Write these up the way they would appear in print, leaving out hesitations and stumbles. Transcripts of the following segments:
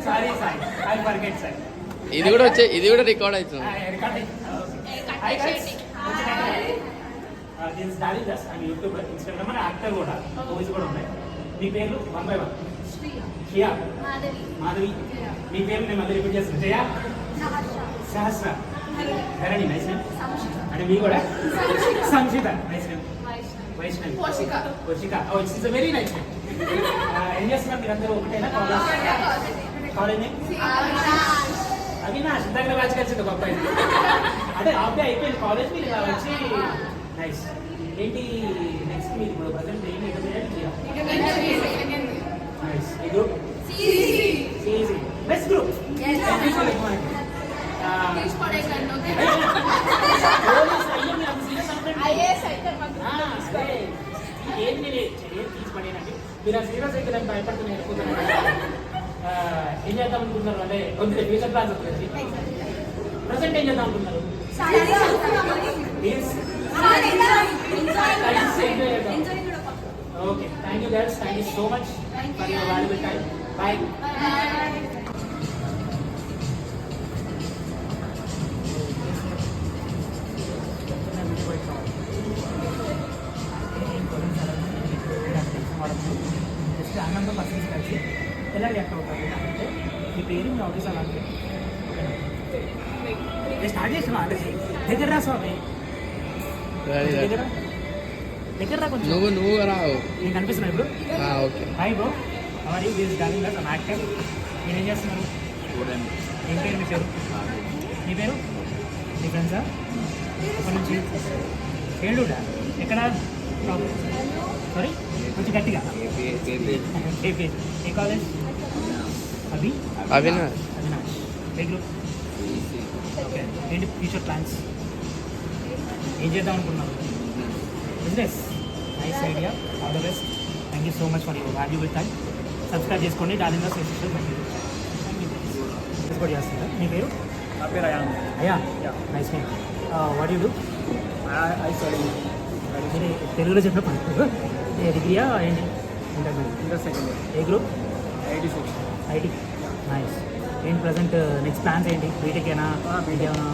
Sorry sorry I forget sir. ఇది కూడా record అవుతుంది. This darling Das and YouTuber, Instagram and actor కూడా, movies కూడా ఉన్నాయి. మీ పేర్లు 1 by 1. శ్రియా, మాధవి. మీ పేరు నేను మళ్ళీ రిపీట్ చేస్తాను. Shriya, Sahasra, Dharani, nice name. అంటే మీ కూడా Sankshita, nice name. Vaishnavi, Poshika, oh it's is very nice name. ఏం చేస్తున్నారు మీరు అందరూ? ఒకటేనా కాలేజ్ నేమ్? అవినాష్, దగ్గర బ్యాచ్ కలిసింది ఒక అబ్బాయి. అంటే అబ్బాయి అయిపోయింది కాలేజ్, మీరు ఇలా వచ్చి నైస్. ఏంటి నెక్స్ట్ మీరు ఇప్పుడు ప్రజెంట్ ఏం నైస్. ఈ గ్రూప్ సిఈసి బెస్ట్ గ్రూప్. ఏది నేను తీసిపడేనండి. మీరు ఆ సీరియస్ అయితే నేను భయపడుతున్నాను, వెళ్ళిపోతున్నాను. ఏం చేద్దాం అనుకుంటున్నారు? అంటే కొంచెం ఫ్యూచర్ ప్లాన్స్ వచ్చేసి ప్రజెంట్ ఏం చేద్దాం అనుకుంటున్నారు? Okay, thank you guys, thank you so much for your valuable time. Bye. Just ఆనందం పర్సన్స్ కలిసి ఎలా రియాక్ట్ అవుతారు అంటే మీ పేరు, మీ ఆఫీస్ అలాంటి స్టార్ట్ చేస్తున్నా. దగ్గర రా స్వామి, దగ్గర రా కొంచెం. నువ్వు రావు, నేను కనిపిస్తున్నా ఇప్పుడు. Okay. Hi bro, how are you? This darling Das, actor. మీరు ఏం చేస్తున్నారు? ఏం పేరు మీ పేరు? మీ పేరు? మీ ఫ్రెండ్సా? ఎప్పటి నుంచి? ఏడుడా? ఎక్కడ? సారీ, కొంచెం గట్టిగా. ఏపీ. ఏ కాలేజ్? అవినాష్. ఏ గ్రూప్? ఓకే. ఏంటి ఫ్యూచర్ ప్లాన్స్? ఏం చేద్దాం అనుకున్నాను? Business. Nice idea, all the best. Thank you so much for your valuable time. Subscribe చేసుకోండి డార్లింగ్ దాస్ ఎస్ఎస్ఎల్. సపోర్ట్ చేస్తుందా? మీ పేరు? నా పేరు అయా. Nice name. What you do? I study. మీరు తెలుగులో చెప్పినప్పుడు ఏ డిగ్రీయా ఏంటి? Inter second year. A group? IT section. IT. Nice. ఏంటి ప్రజెంట్ నెక్స్ట్ ప్లాన్స్ ఏంటి? బీటెకేనా? బీటేనా?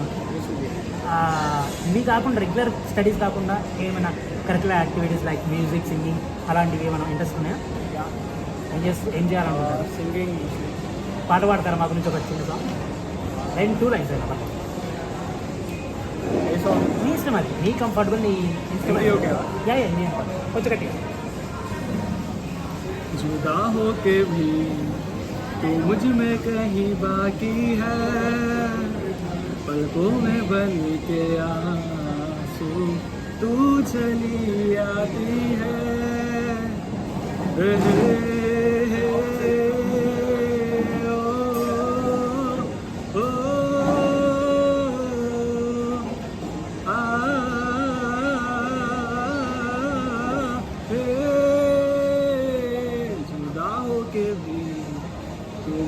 ఇవి కాకుండా రెగ్యులర్ స్టడీస్ కాకుండా ఏమైనా curricular activities like music, singing అలాంటివి ఏమైనా ఇంట్రెస్ట్ ఉన్నాయా? ఏం చేయాలనుకుంటారు? సింగింగ్. పాట పాడతారా మా గురించి ఒక చిన్న సాంగ్? 2 lines అయినా పాట. మీ ఇష్టం, అది మీ కంఫర్టబుల్, నీ ఇష్టం. యా నీ కొంచెం గట్టిగా. जुदा हो के भी तू मुझ में कहीं बाकी है, पलकों में बन के आंसू तू चली आती है,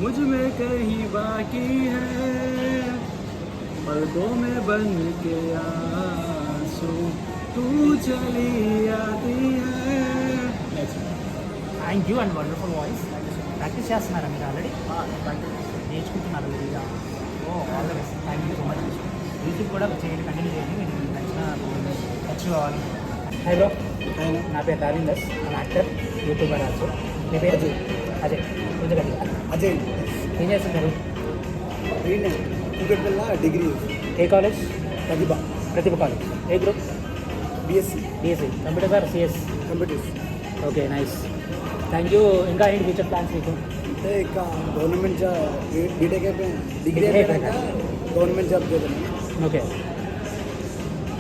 मुझ में कहीं बाकी है, पलकों में बन के आंसू तू चली आती है. Thank you and wonderful voice. Practice చేస్తున్నారా మీరు ఆల్రెడీ? నేర్చుకుంటున్నారు మీరు? Oh, all the best. Thank you so much. YouTube కూడా చేయండి, కంటిన్యూ చేయండి, మీరు నచ్చిన అచీవ్ అవ్వాలి. హాయ్ బ్రో, నా పేరు darling Das, actor, YouTuber also. మీ పేరు? అజయ్. కొంచెం గట్టిగా. అజయ్. ఏం చేస్తున్నారు? డిగ్రీ. ఏ కాలేజ్? ప్రతిభ కాలేజ్. ఏ group? BSc. Computer sir? CS computers. Okay, nice. Thank you. ఇంకా ఏంటి ఫ్యూచర్ ప్లాన్స్ మీకు? అంటే ఇంకా గవర్నమెంట్ జాబ్, బీటెక్ డిగ్రీ అయిపోయాక గవర్నమెంట్ జాబ్ చేద్దాం. Okay,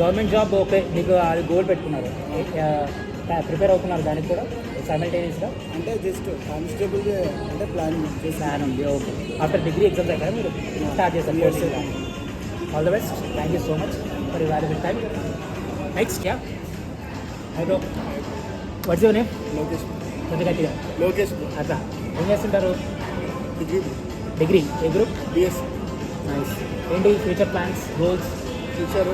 government job. ఓకే, మీకు అది గోల్ పెట్టుకున్నారు, ప్రిపేర్ అవుతున్నారు దానికి కూడా సైమల్టేనియస్గా? అంటే జస్ట్ కానిస్టేబుల్ అంటే ప్లాన్ ఉంది. ఓకే, ఆఫ్టర్ డిగ్రీ ఎగ్జామ్స్ అయిపోయి మీరు స్టార్ట్ చేస్తారు. All the best. Thank you so much for your valuable time. Next క్యా? Hello, what's your name? Lokesh. కొంచెం గట్టిగా. లోకేష్. అట్లా. ఏం చేస్తుంటారు? డిగ్రీ. ఏ గ్రూప్? బిఎస్సి. నైస్. ఏంటి ఫ్యూచర్ ప్లాన్స్, గోల్స్? ఫ్యూచర్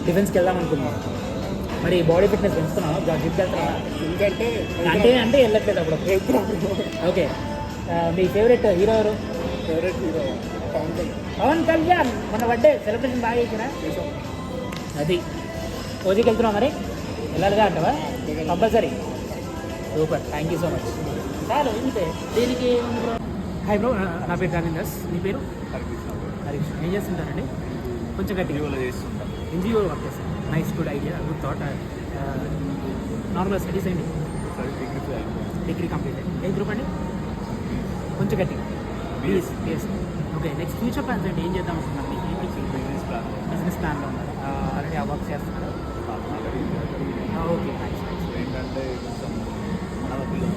డిఫెన్స్కి వెళ్దాం అనుకున్నాం. మరి బాడీ ఫిట్నెస్ పెంచుతున్నావా? జిమ్కి వెళ్తున్నావా? ఎందుకంటే అంటే వెళ్ళట్లేదు అప్పుడు. ఓకే, మీ ఫేవరెట్ హీరో ఎవరు? Favourite hero Pawan Kalyan. మన బర్త్డే సెలబ్రేషన్ బాగా చేసినా? అది ఓజీకి వెళ్తున్నావు మరి? వెళ్ళాలిగా అంటావా? Compulsory. Super, thank you so much. చాలు ఇంతే. దీనికి హాయ్ బ్రో, నా పేరు రాజేందర్స్. మీ పేరు? హరికృష్ణ. ఏం చేస్తుంటారండి? కొంచెం గట్టిగా చేస్తుంటాను. ఎన్జిఓ వర్క్ చేస్తాను. Nice, good idea, good thought. Normal studies ఏంటి? డిగ్రీ కంప్లీట్ అయ్యింది. ఏ గ్రూప్ అండి? కొంచెం గట్టిగా. BS. Okay, next future plans ఏంటి? ఏం చేద్దాం అనుకుంటున్నాను? బిజినెస్ ప్లాన్లో ఉన్నారు. ఆల్రెడీ ఆ వర్క్ చేస్తున్నారు. Okay, nice. ఏంటంటే కొంచెం మన పిల్లలు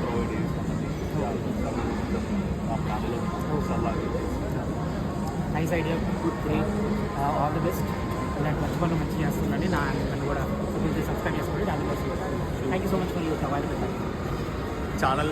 ప్రొవైడ్ మా ఫ్యామిలీలో nice idea, good, great, all the best. ఇలాంటి మంచి పనులు మంచిగా చేస్తుందండి. నన్ను కూడా సబ్స్క్రైబ్ చేసుకోండి. దానికోసం thank you so much for your available channel